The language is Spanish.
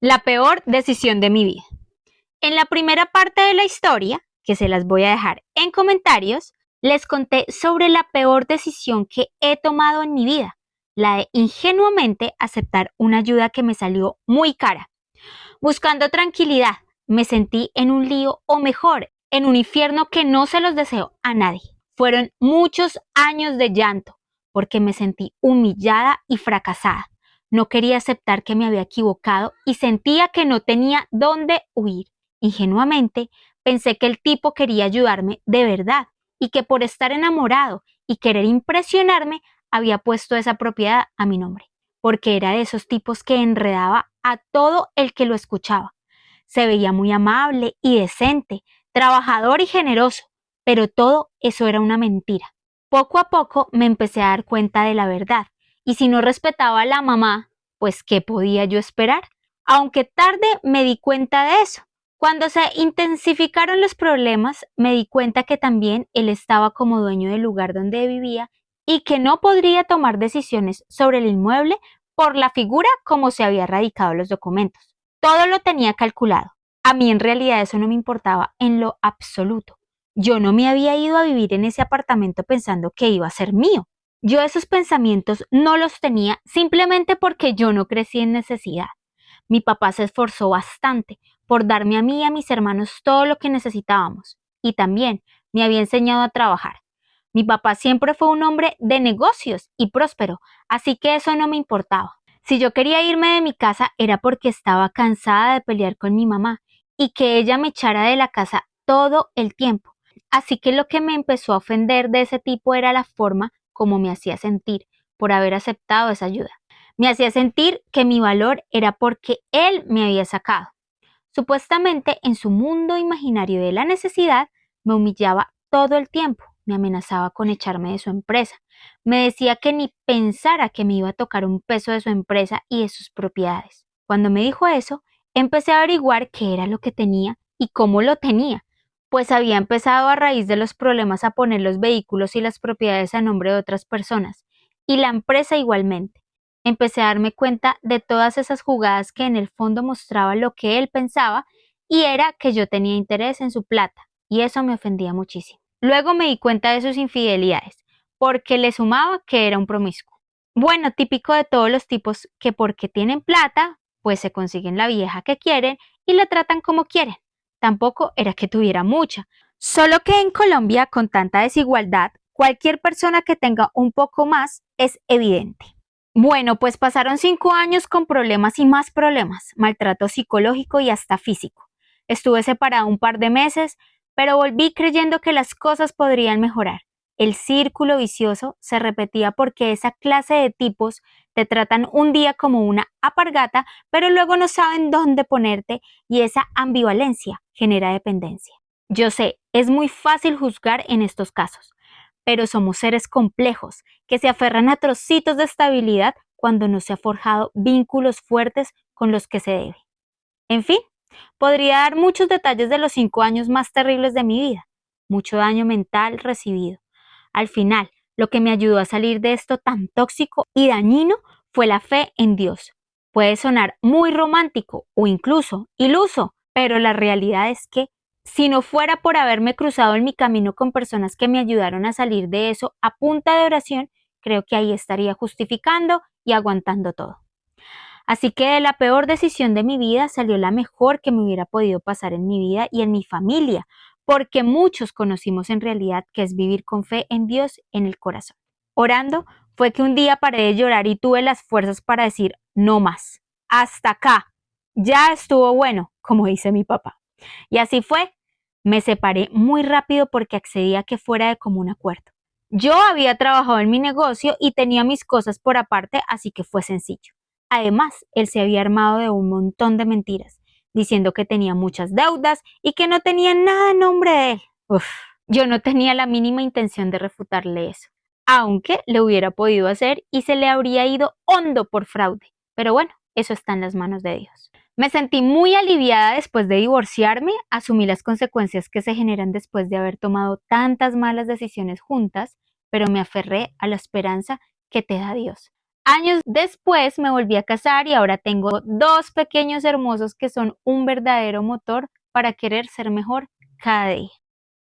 La peor decisión de mi vida. En la primera parte de la historia, que se las voy a dejar en comentarios, les conté sobre la peor decisión que he tomado en mi vida, la de ingenuamente aceptar una ayuda que me salió muy cara. Buscando tranquilidad, me sentí en un lío o mejor, en un infierno que no se los deseo a nadie. Fueron muchos años de llanto, porque me sentí humillada y fracasada. No quería aceptar que me había equivocado y sentía que no tenía dónde huir. Ingenuamente, pensé que el tipo quería ayudarme de verdad y que por estar enamorado y querer impresionarme, había puesto esa propiedad a mi nombre, porque era de esos tipos que enredaba a todo el que lo escuchaba. Se veía muy amable y decente, trabajador y generoso, pero todo eso era una mentira. Poco a poco me empecé a dar cuenta de la verdad, y si no respetaba a la mamá, pues ¿qué podía yo esperar? Aunque tarde me di cuenta de eso. Cuando se intensificaron los problemas, me di cuenta que también él estaba como dueño del lugar donde vivía y que no podría tomar decisiones sobre el inmueble por la figura como se había radicado los documentos. Todo lo tenía calculado. A mí en realidad eso no me importaba en lo absoluto. Yo no me había ido a vivir en ese apartamento pensando que iba a ser mío. Yo esos pensamientos no los tenía simplemente porque yo no crecí en necesidad. Mi papá se esforzó bastante por darme a mí y a mis hermanos todo lo que necesitábamos y también me había enseñado a trabajar. Mi papá siempre fue un hombre de negocios y próspero, así que eso no me importaba. Si yo quería irme de mi casa era porque estaba cansada de pelear con mi mamá y que ella me echara de la casa todo el tiempo. Así que lo que me empezó a ofender de ese tipo era la forma como me hacía sentir por haber aceptado esa ayuda. Me hacía sentir que mi valor era porque él me había sacado. Supuestamente en su mundo imaginario de la necesidad, me humillaba todo el tiempo, me amenazaba con echarme de su empresa, me decía que ni pensara que me iba a tocar un peso de su empresa y de sus propiedades. Cuando me dijo eso, empecé a averiguar qué era lo que tenía y cómo lo tenía, pues había empezado a raíz de los problemas a poner los vehículos y las propiedades a nombre de otras personas, y la empresa igualmente. Empecé a darme cuenta de todas esas jugadas que en el fondo mostraban lo que él pensaba y era que yo tenía interés en su plata, y eso me ofendía muchísimo. Luego me di cuenta de sus infidelidades, porque le sumaba que era un promiscuo. Bueno, típico de todos los tipos que porque tienen plata, pues se consiguen la vieja que quieren y la tratan como quieren. Tampoco era que tuviera mucha, solo que en Colombia, con tanta desigualdad, cualquier persona que tenga un poco más es evidente. Bueno, pues pasaron 5 años con problemas y más problemas, maltrato psicológico y hasta físico. Estuve separada un par de meses, pero volví creyendo que las cosas podrían mejorar. El círculo vicioso se repetía porque esa clase de tipos te tratan un día como una alpargata, pero luego no saben dónde ponerte y esa ambivalencia genera dependencia. Yo sé, es muy fácil juzgar en estos casos, pero somos seres complejos que se aferran a trocitos de estabilidad cuando no se ha forjado vínculos fuertes con los que se debe. En fin, podría dar muchos detalles de los 5 años más terribles de mi vida, mucho daño mental recibido. Al final, lo que me ayudó a salir de esto tan tóxico y dañino fue la fe en Dios. Puede sonar muy romántico o incluso iluso, pero la realidad es que si no fuera por haberme cruzado en mi camino con personas que me ayudaron a salir de eso a punta de oración, creo que ahí estaría justificando y aguantando todo. Así que de la peor decisión de mi vida salió la mejor que me hubiera podido pasar en mi vida y en mi familia, porque muchos conocimos en realidad que es vivir con fe en Dios en el corazón. Orando fue que un día paré de llorar y tuve las fuerzas para decir no más, hasta acá, ya estuvo bueno, como dice mi papá. Y así fue, me separé muy rápido porque accedí a que fuera de común acuerdo. Yo había trabajado en mi negocio y tenía mis cosas por aparte, así que fue sencillo. Además, él se había armado de un montón de mentiras, diciendo que tenía muchas deudas y que no tenía nada en nombre de él. Uf, yo no tenía la mínima intención de refutarle eso, aunque le hubiera podido hacer y se le habría ido hondo por fraude. Pero bueno, eso está en las manos de Dios. Me sentí muy aliviada después de divorciarme, asumí las consecuencias que se generan después de haber tomado tantas malas decisiones juntas, pero me aferré a la esperanza que te da Dios. Años después me volví a casar y ahora tengo dos pequeños hermosos que son un verdadero motor para querer ser mejor cada día.